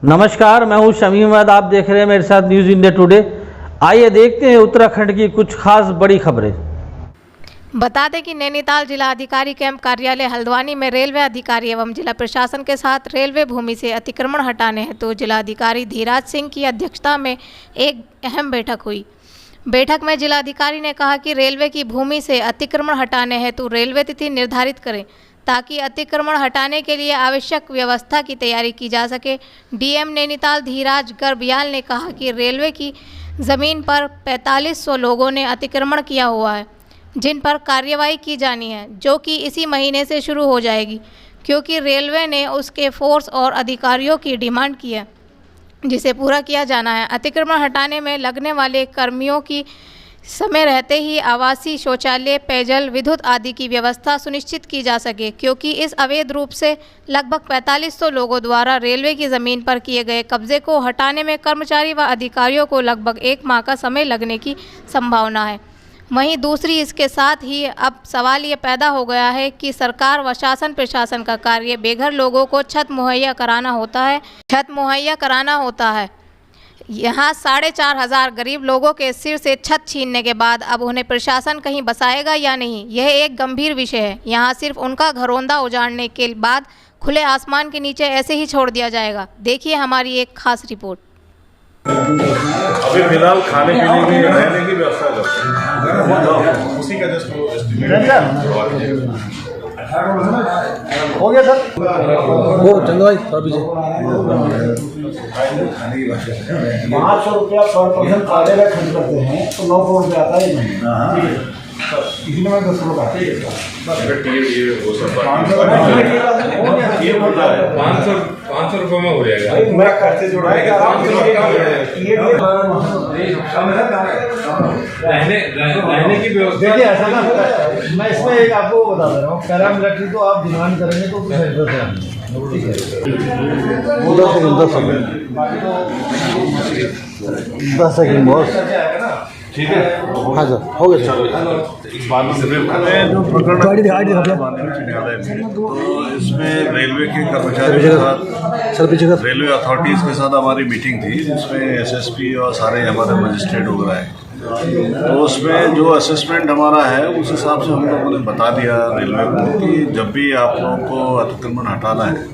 नमस्कार, मैं हूं शमी अहमद। आप देख रहे हैं मेरे साथ न्यूज़ इंडिया टुडे। आइए देखते हैं उत्तराखंड की कुछ खास बड़ी खबरें। बता दें कि नैनीताल जिला अधिकारी कैंप कार्यालय हल्द्वानी में रेलवे अधिकारी एवं जिला प्रशासन के साथ रेलवे भूमि से अतिक्रमण हटाने हेतु जिलाधिकारी धीराज सिंह की अध्यक्षता में एक अहम बैठक हुई। बैठक में जिलाधिकारी ने कहा कि रेलवे की भूमि से अतिक्रमण हटाने हेतु रेलवे तिथि निर्धारित करें ताकि अतिक्रमण हटाने के लिए आवश्यक व्यवस्था की तैयारी की जा सके। डीएम नैनीताल धीराज गर्ब्याल ने कहा कि रेलवे की ज़मीन पर 4500 लोगों ने अतिक्रमण किया हुआ है, जिन पर कार्रवाई की जानी है, जो कि इसी महीने से शुरू हो जाएगी, क्योंकि रेलवे ने उसके फोर्स और अधिकारियों की डिमांड की है, जिसे पूरा किया जाना है। अतिक्रमण हटाने में लगने वाले कर्मियों की समय रहते ही आवासीय, शौचालय, पेयजल, विद्युत आदि की व्यवस्था सुनिश्चित की जा सके, क्योंकि इस अवैध रूप से लगभग 4500 लोगों द्वारा रेलवे की ज़मीन पर किए गए कब्जे को हटाने में कर्मचारी व अधिकारियों को लगभग 1 माह का समय लगने की संभावना है। वहीं दूसरी, इसके साथ ही अब सवाल ये पैदा हो गया है कि सरकार व शासन प्रशासन का कार्य बेघर लोगों को छत मुहैया कराना होता है। यहाँ 4500 गरीब लोगों के सिर से छत छीनने के बाद अब उन्हें प्रशासन कहीं बसाएगा या नहीं, यह एक गंभीर विषय है। यहाँ सिर्फ उनका घरौंदा उजाड़ने के बाद खुले आसमान के नीचे ऐसे ही छोड़ दिया जाएगा। देखिए हमारी एक खास रिपोर्ट। अभी फिलहाल खाने पीने की रहने की व्यवस्था करते हैं, उसी का जस्ट हो गया सर। वो चंदो भाई थोड़ा पीछे। 500 रुपया पर पर्सन खाने का खर्च करते हैं तो 9 करोड़ रुपया आता है। इसलिए मैं 10 करोड़ का ये वो सब 500 रुपये में हो जाएगा। मेरा खर्चे जोड़ा है रहने की व्यवस्था। देखिए ऐसा ना, मैं इसमें एक आपको बता दे रहा हूँ, पैरामिलिट्री तो आप डिमांड करेंगे तो ठीक है। 10 सेकंड बॉस। ठीक है। हाँ सर, हो गया सर। जो प्रकरण न्यायालय में, तो इसमें रेलवे के कर्मचारियों के साथ, रेलवे अथॉरिटीज़ के साथ हमारी मीटिंग थी, जिसमें एसएसपी और सारे हमारे मजिस्ट्रेट वगैरह हैं। तो उसमें जो असेसमेंट हमारा है उस हिसाब से हम लोगों ने बता दिया रेलवे को कि जब भी आप लोगों को अतिक्रमण हटाना है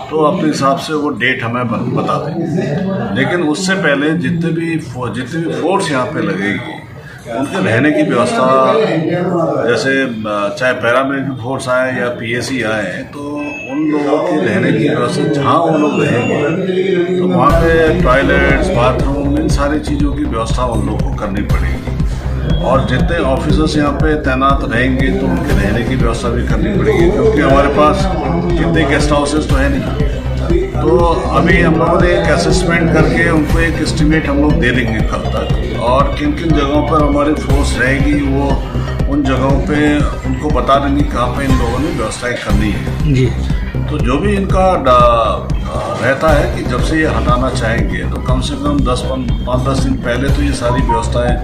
तो अपने हिसाब से वो डेट हमें बता दें। लेकिन उससे पहले जितने भी फोर्स यहाँ पे लगेगी उनके रहने की व्यवस्था, जैसे चाहे पैरामिलिट्री फोर्स आए या पीएसी आए, तो उन लोगों की रहने की व्यवस्था जहाँ वो लोग रहेंगे तो वहाँ पे टॉयलेट्स, बाथरूम, इन सारी चीज़ों की व्यवस्था उन लोगों को करनी पड़ेगी। और जितने ऑफिसर्स यहाँ पे तैनात रहेंगे तो उनके रहने की व्यवस्था भी करनी पड़ेगी, क्योंकि हमारे पास इतने गेस्ट हाउसेस तो है नहीं। तो अभी हम लोगों ने एक असेसमेंट करके उनको एक एस्टिमेट हम लोग दे देंगे कल तक, और किन किन जगहों पर हमारी फोर्स रहेगी वो उन जगहों पे उनको बता देंगे कहाँ पे इन लोगों ने व्यवस्थाएं करनी है जी। तो जो भी इनका रहता है कि जब से ये हटाना चाहेंगे तो कम से कम 5-10 दिन पहले तो ये सारी व्यवस्थाएं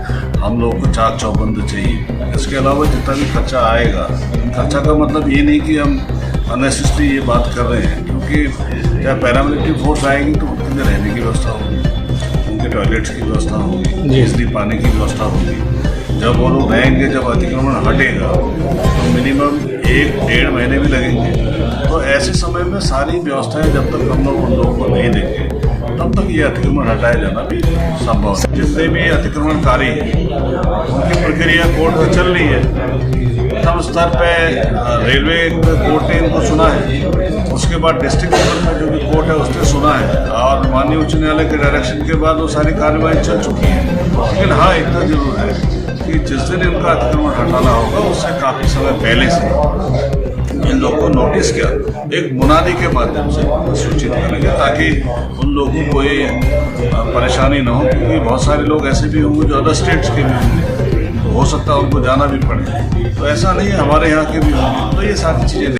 हम लोगों को चाक चौबंद चाहिए। इसके अलावा जितना भी खर्चा आएगा, खर्चा का मतलब ये नहीं कि हम अननेसेसरी ये बात कर रहे हैं, क्योंकि जब पैरामिलिट्री फोर्स आएगी तो उनके रहने की व्यवस्था होगी, उनके टॉयलेट्स की व्यवस्था होगी, बिजली पानी की व्यवस्था होगी। जब वो लोग रहेंगे, जब अतिक्रमण हटेगा तो मिनिमम 1-1.5 महीने भी लगेंगे। तो ऐसे समय में सारी व्यवस्थाएं जब तक हम लोग उन लोगों को नहीं देंगे तब तक ये अतिक्रमण हटाया जाना भी संभव है। जितने भी अतिक्रमणकारी हैं उनकी प्रक्रिया कोर्ट में चल रही है। प्रथम स्तर पे रेलवे कोर्ट ने इनको सुना है, उसके बाद डिस्ट्रिक्ट लेवल में जो भी कोर्ट है उसने सुना है, और माननीय उच्च न्यायालय के डायरेक्शन के बाद वो सारी कार्रवाई चल चुकी है। लेकिन हाँ, इतना जरूर है कि जिस दिन इनका अतिक्रमण हटाना होगा उससे काफ़ी समय पहले से इन लोगों को नोटिस किया एक मुनादी के माध्यम से सूचित करेंगे, ताकि उन लोगों को कोई परेशानी न हो, क्योंकि बहुत सारे लोग ऐसे भी होंगे जो अदर स्टेट्स के भी होंगे, तो हो सकता है उनको जाना भी पड़े। तो ऐसा नहीं है, हमारे यहाँ के भी होंगे। तो ये सारी चीज़ें